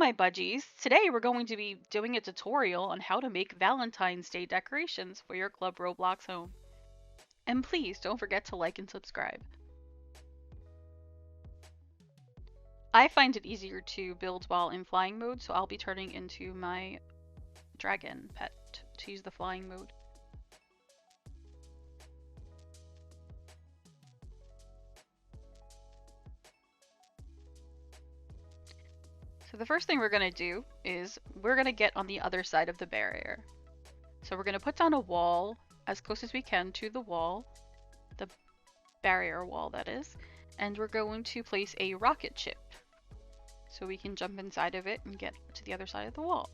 my budgies. Today we're going to be doing a tutorial on how to make Valentine's Day decorations for your Club Roblox home. And please don't forget to like and subscribe. I find it easier to build while in flying mode, so I'll be turning into my dragon pet to use the flying mode. So the first thing we're going to do is we're going to get on the other side of the barrier. So we're going to put down a wall as close as we can to the wall, the barrier wall that is, and we're going to place a rocket ship so we can jump inside of it and get to the other side of the wall.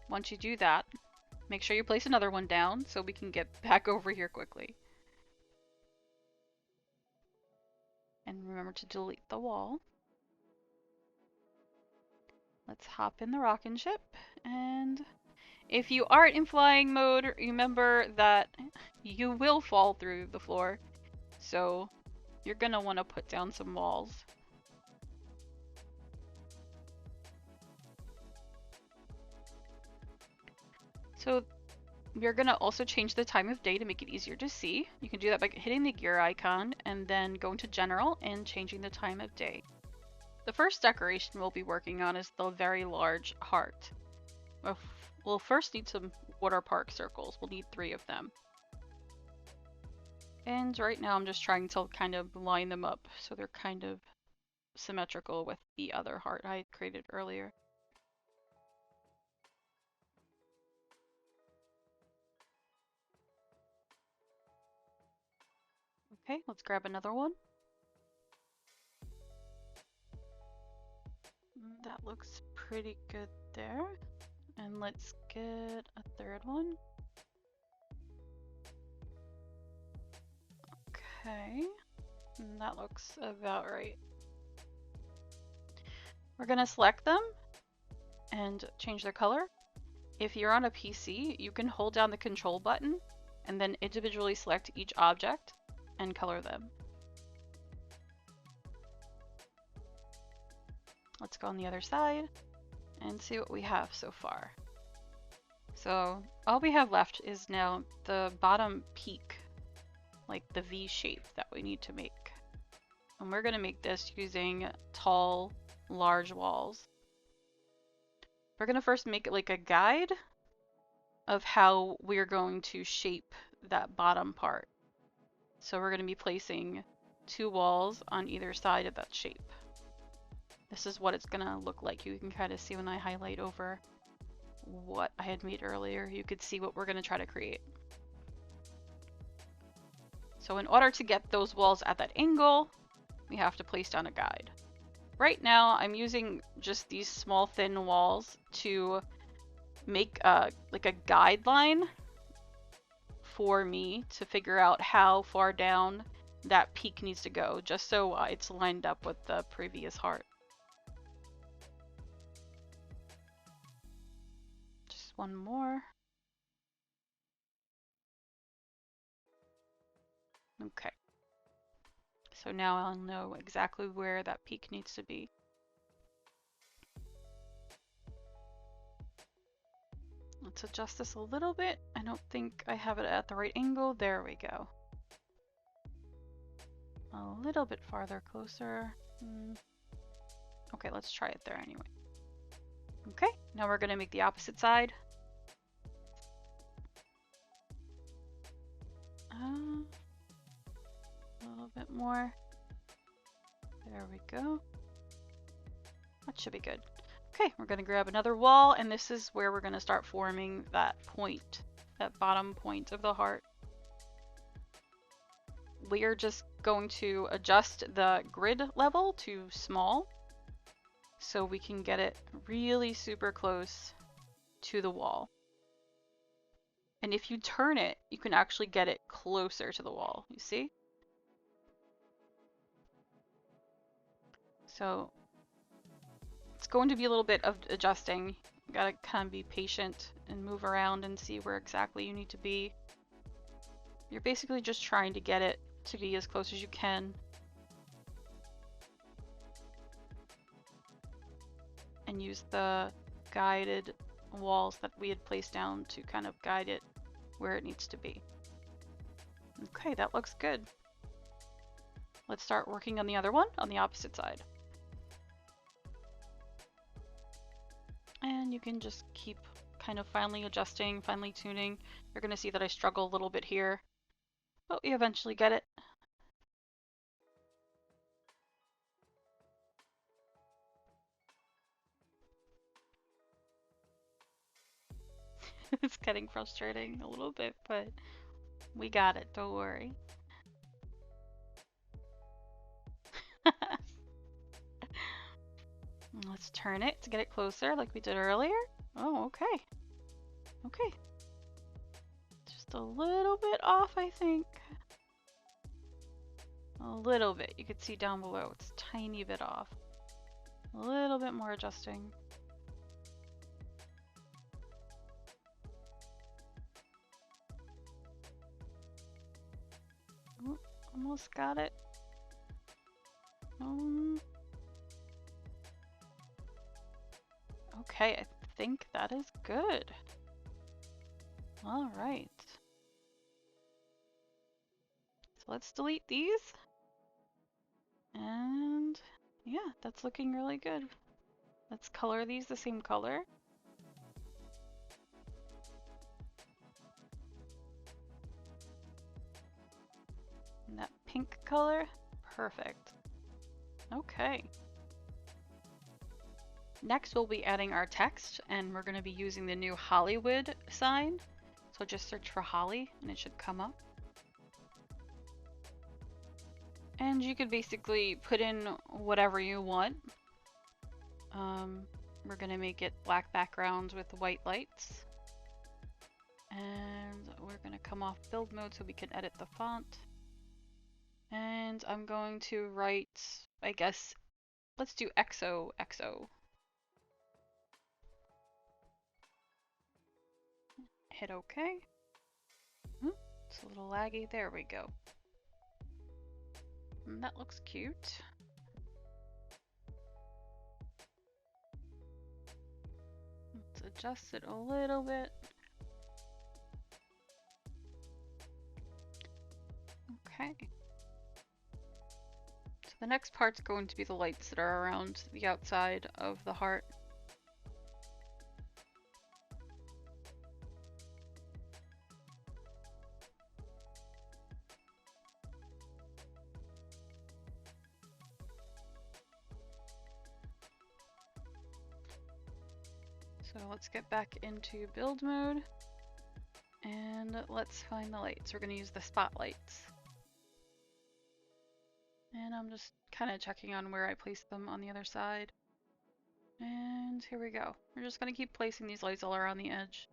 Once you do that, make sure you place another one down so we can get back over here quickly. And remember to delete the wall. Let's hop in the rocket ship, and if you aren't in flying mode, remember that you will fall through the floor, so you're gonna want to put down some walls. So we're gonna also change the time of day to make it easier to see. You can do that by hitting the gear icon and then going to general and changing the time of day. The first decoration we'll be working on is the very large heart. We'll first need some water park circles. We'll need 3 of them. And right now I'm just trying to kind of line them up so they're kind of symmetrical with the other heart I had created earlier. Okay, let's grab another one. That looks pretty good there. And let's get a third one. Okay, and that looks about right. We're gonna select them and change their color. If you're on a PC, you can hold down the control button and then individually select each object and color them. Let's go on the other side and see what we have so far. So all we have left is now the bottom peak, like the V shape that we need to make. And we're gonna make this using tall, large walls. We're gonna first make it like a guide of how we're going to shape that bottom part. So we're gonna be placing 2 walls on either side of that shape. This is what it's gonna look like. You can kind of see when I highlight over what I had made earlier, you could see what we're gonna try to create. So in order to get those walls at that angle, we have to place down a guide. Right now, I'm using just these small thin walls to make like a guideline for me to figure out how far down that peak needs to go, just so it's lined up with the previous heart. Just one more. Okay. So now I'll know exactly where that peak needs to be. Let's adjust this a little bit. I don't think I have it at the right angle. There we go. A little bit farther, closer. Okay, let's try it there anyway. Okay, now we're gonna make the opposite side. A little bit more. There we go. That should be good. Okay, we're gonna grab another wall, and this is where we're gonna start forming that point, that bottom point of the heart. We're just going to adjust the grid level to small so we can get it really super close to the wall. And if you turn it, you can actually get it closer to the wall, you see? So it's going to be a little bit of adjusting. You gotta kind of be patient and move around and see where exactly you need to be. You're basically just trying to get it to be as close as you can. and use the guided walls that we had placed down to kind of guide it where it needs to be. Okay, that looks good. Let's start working on the other one on the opposite side. And you can just keep kind of finely adjusting, finely tuning. You're going to see that I struggle a little bit here, but we eventually get it. It's getting frustrating a little bit, but we got it, don't worry. Let's turn it to get it closer like we did earlier. Oh, okay. Okay. Just a little bit off, I think. A little bit. You can see down below, it's a tiny bit off. A little bit more adjusting. Ooh, almost got it. Okay, I think that is good. All right. So let's delete these. And yeah, that's looking really good. Let's color these the same color. And that pink color, perfect. Okay. Next we'll be adding our text, and we're going to be using the new Hollywood sign. So just search for Holly and it should come up. And you could basically put in whatever you want. We're going to make it black backgrounds with white lights. And we're going to come off build mode so we can edit the font. And I'm going to write, I guess, let's do XOXO. Hit OK. It's a little laggy. There we go. And that looks cute. Let's adjust it a little bit. Okay. So the next part's going to be the lights that are around the outside of the heart. So let's get back into build mode and let's find the lights. We're going to use the spotlights. And I'm just kind of checking on where I place them on the other side. And here we go. We're just going to keep placing these lights all around the edge.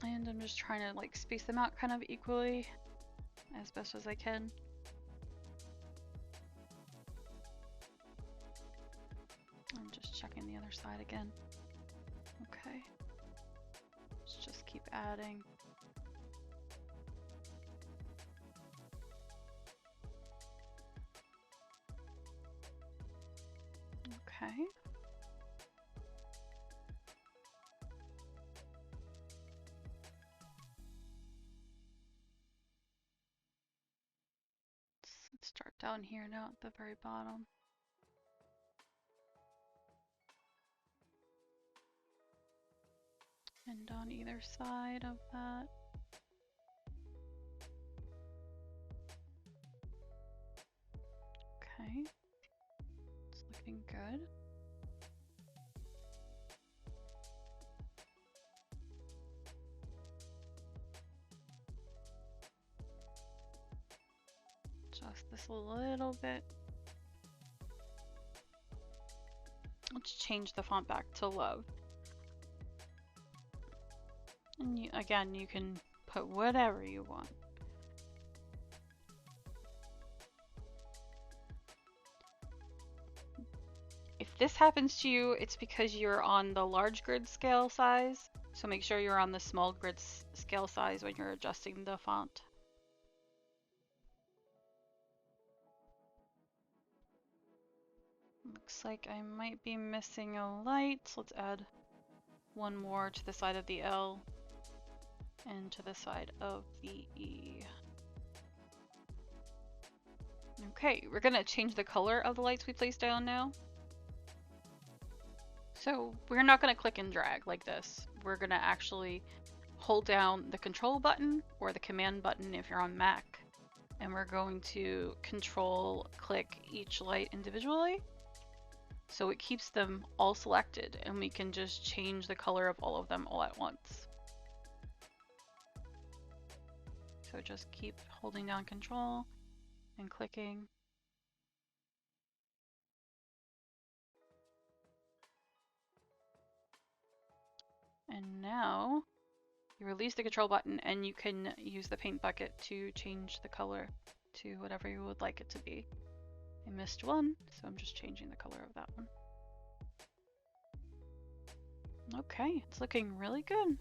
And I'm just trying to like space them out kind of equally as best as I can. I'm just checking the other side again. Okay. Let's just keep adding. Okay. Let's start down here now at the very bottom. And on either side of that. Okay. It's looking good. Adjust this a little bit. Let's change the font back to Love. And again, you can put whatever you want. If this happens to you, it's because you're on the large grid scale size. So make sure you're on the small grid scale size when you're adjusting the font. Looks like I might be missing a light. Let's add one more to the side of the L and to the side of the E. Okay, we're gonna change the color of the lights we placed down now. So we're not gonna click and drag like this. We're gonna actually hold down the control button or the command button if you're on Mac, and we're going to control click each light individually. So it keeps them all selected and we can just change the color of all of them all at once. So just keep holding down control and clicking. And now you release the control button and you can use the paint bucket to change the color to whatever you would like it to be. I missed one, so I'm just changing the color of that one. Okay, it's looking really good.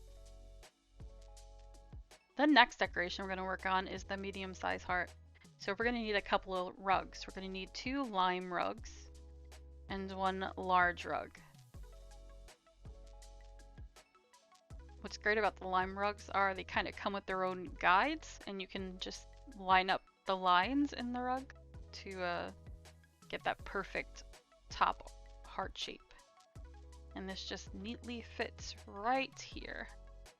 The next decoration we're going to work on is the medium-sized heart. So we're going to need a couple of rugs. We're going to need 2 lime rugs and 1 large rug. What's great about the lime rugs are they kind of come with their own guides, and you can just line up the lines in the rug to get that perfect top heart shape. And this just neatly fits right here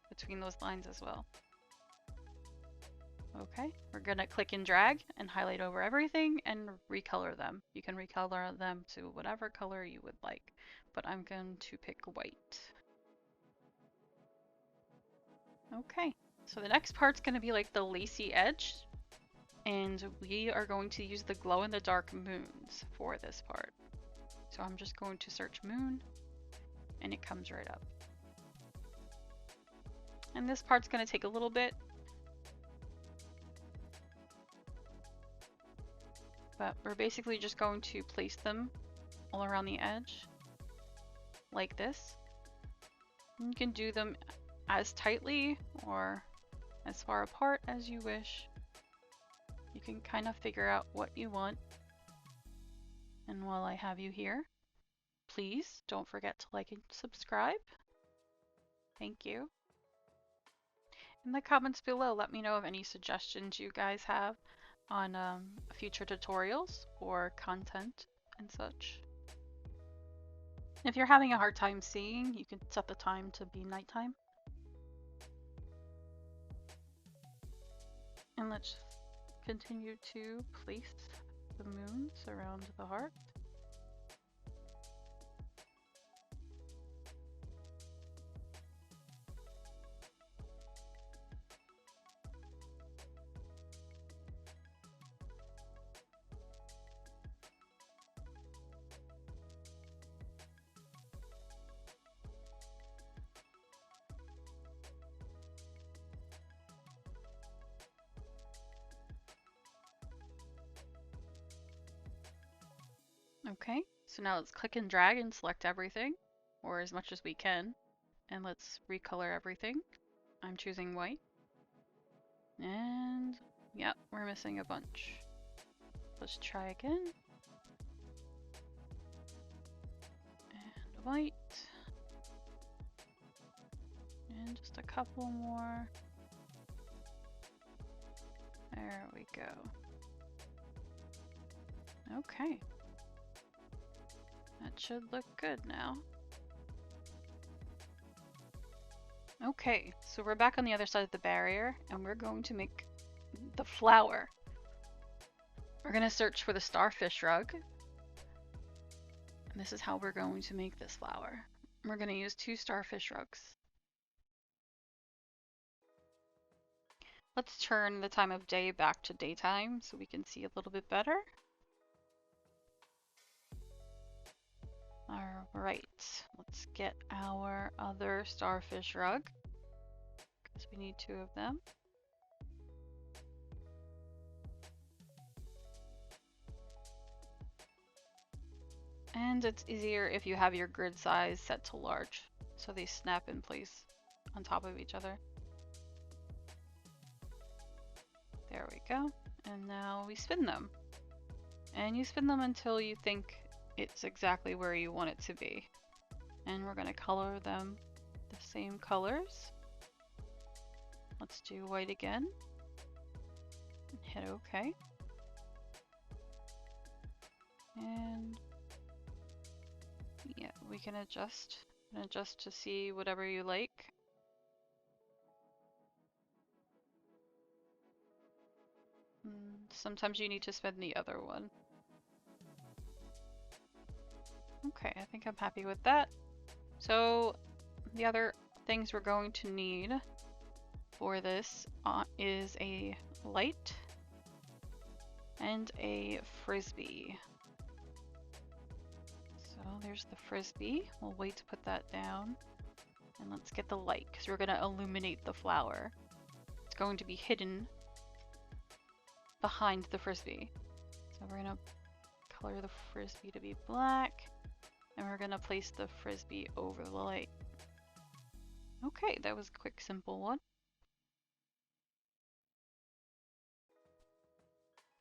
between those lines as well. Okay, we're gonna click and drag and highlight over everything and recolor them. You can recolor them to whatever color you would like, but I'm going to pick white. Okay, so the next part's gonna be like the lacy edge, and we are going to use the glow-in-the-dark moons for this part. So I'm just going to search moon, and it comes right up. And this part's gonna take a little bit, but we're basically just going to place them all around the edge like this. And you can do them as tightly or as far apart as you wish. You can kind of figure out what you want. And while I have you here, please don't forget to like and subscribe. Thank you. In the comments below, let me know of any suggestions you guys have on future tutorials or content and such. If you're having a hard time seeing, you can set the time to be nighttime. And let's continue to place the moons around the heart. Okay, so now let's click and drag and select everything, or as much as we can, and let's recolor everything. I'm choosing white. And yep, we're missing a bunch. Let's try again. And white. And just a couple more. There we go. Okay. That should look good now. Okay, so we're back on the other side of the barrier, and we're going to make the flower. We're going to search for the starfish rug. And this is how we're going to make this flower. We're going to use 2 starfish rugs. Let's turn the time of day back to daytime so we can see a little bit better. Alright, let's get our other starfish rug, because we need 2 of them. And it's easier if you have your grid size set to large, so they snap in place on top of each other. There we go. And now we spin them. And you spin them until you think it's exactly where you want it to be. And we're going to color them the same colors. Let's do white again. And hit OK. And yeah, we can adjust to see whatever you like. Sometimes you need to spin the other one. Okay, I think I'm happy with that. So the other things we're going to need for this is a light and a frisbee. So there's the frisbee. We'll wait to put that down. And let's get the light because we're going to illuminate the flower. It's going to be hidden behind the frisbee. So we're going to color the frisbee to be black. And we're going to place the frisbee over the light. Okay, that was a quick, simple one.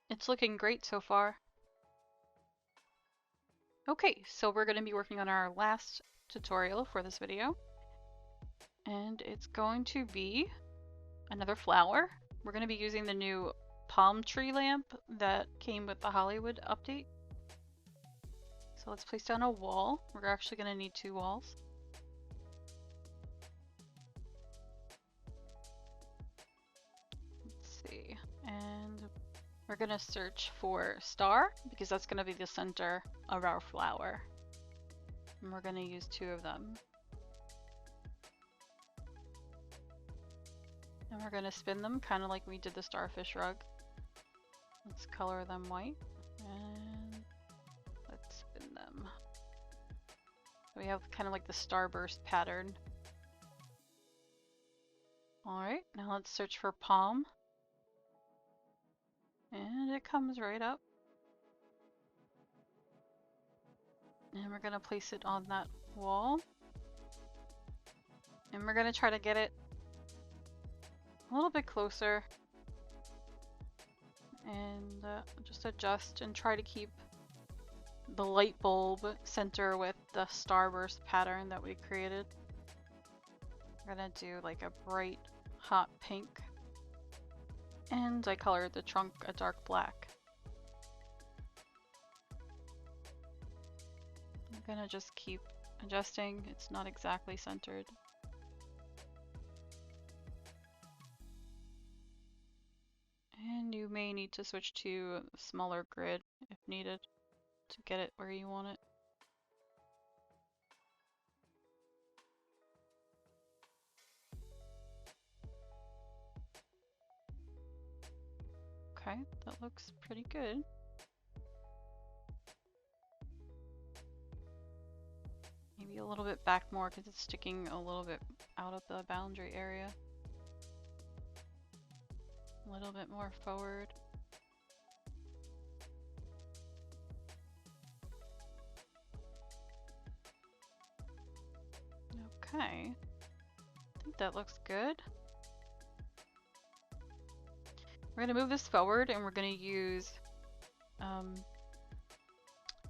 It's looking great so far. Okay, so we're going to be working on our last tutorial for this video. And it's going to be another flower. We're going to be using the new palm tree lamp that came with the Hollywood update. So let's place down a wall. We're actually going to need 2 walls. Let's see. And we're going to search for star because that's going to be the center of our flower. And we're going to use 2 of them. And we're going to spin them kind of like we did the starfish rug. Let's color them white. And let's spin them. So we have kind of like the starburst pattern. Alright, now let's search for palm. And it comes right up. And we're going to place it on that wall. And we're going to try to get it a little bit closer. And just adjust and try to keep the light bulb center with the starburst pattern that we created. We're going to do like a bright hot pink. And I colored the trunk a dark black. I'm gonna just keep adjusting. It's not exactly centered. And you may need to switch to a smaller grid if needed to get it where you want it. Okay, that looks pretty good. Maybe a little bit back more because it's sticking a little bit out of the boundary area. A little bit more forward. Okay, I think that looks good. We're going to move this forward and we're going to use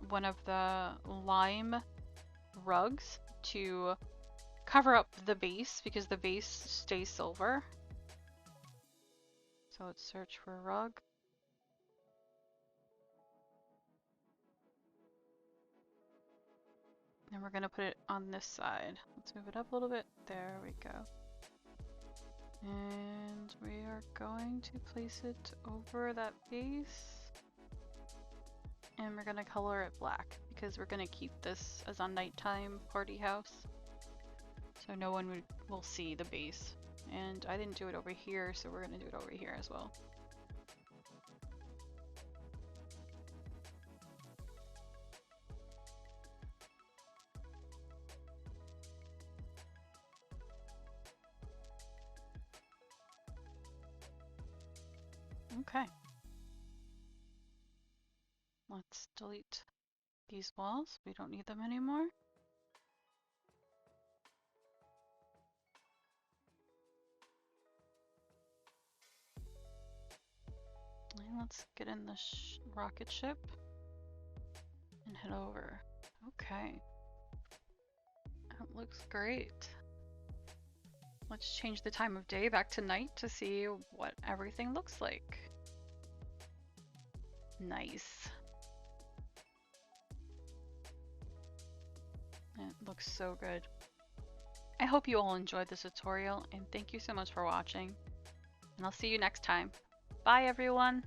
one of the lime rugs to cover up the base because the base stays silver. So let's search for a rug. And we're going to put it on this side. Let's move it up a little bit. There we go. And we are going to place it over that base. And we're going to color it black because we're going to keep this as a nighttime party house. So no one will see the base. And I didn't do it over here, so we're going to do it over here as well. Okay. Let's delete these walls. We don't need them anymore. And let's get in the rocket ship and it over. Okay. That looks great. Let's change the time of day back to night to see what everything looks like. Nice. It looks so good. I hope you all enjoyed this tutorial, and thank you so much for watching. And I'll see you next time. Bye everyone!